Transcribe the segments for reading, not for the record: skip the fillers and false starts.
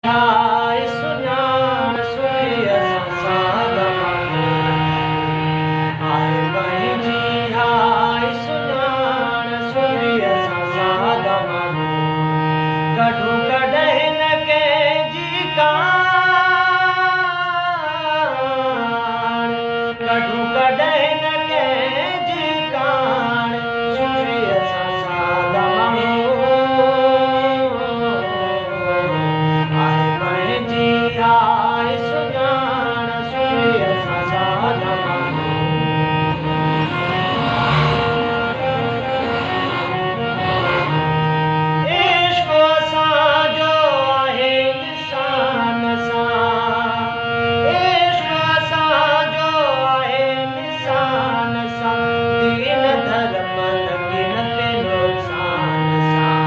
हाय सुञाण सुखी असां साद आहे पंहिंजी हाय सुञाण सुखी असां साद कढूं कॾहिं न कंहिंजी काण कढूं कॾहिं न कंहिंजी काण सुखी असां साद हाय सुञाण सुखी असां साद इश्क़ असांजो आहे निशान सां इश्क़ असांजो आहे निशान सां दीन धर्म लॻी न ते नुक़सान सां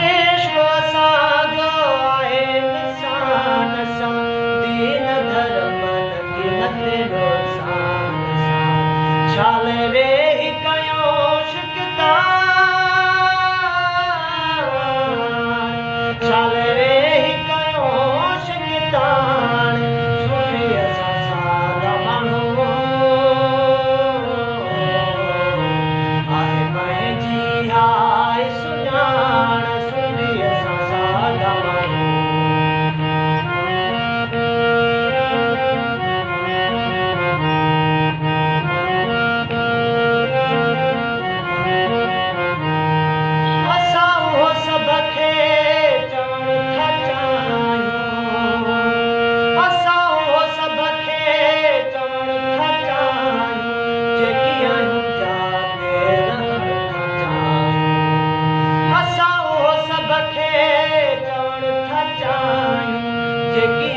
इश्क़ असांजो आहे निशान सां दीन धर्म लॻी न ते नुक़सान सां छाल वेही कयो शिकतान छाल वेही कयो शिकतान सुखी असां साद माण्हू आहे पंहिंजी हाय सुञाण सुखी असां साद माण्हू असां उहो सभ खे चवण था चाहियूं असां उहो सभ खे चवण था चाहियूं जेकी आहियूं जाते रहण था चाहियूं असां उहो सभ खे चवण था चाहियूं जेकी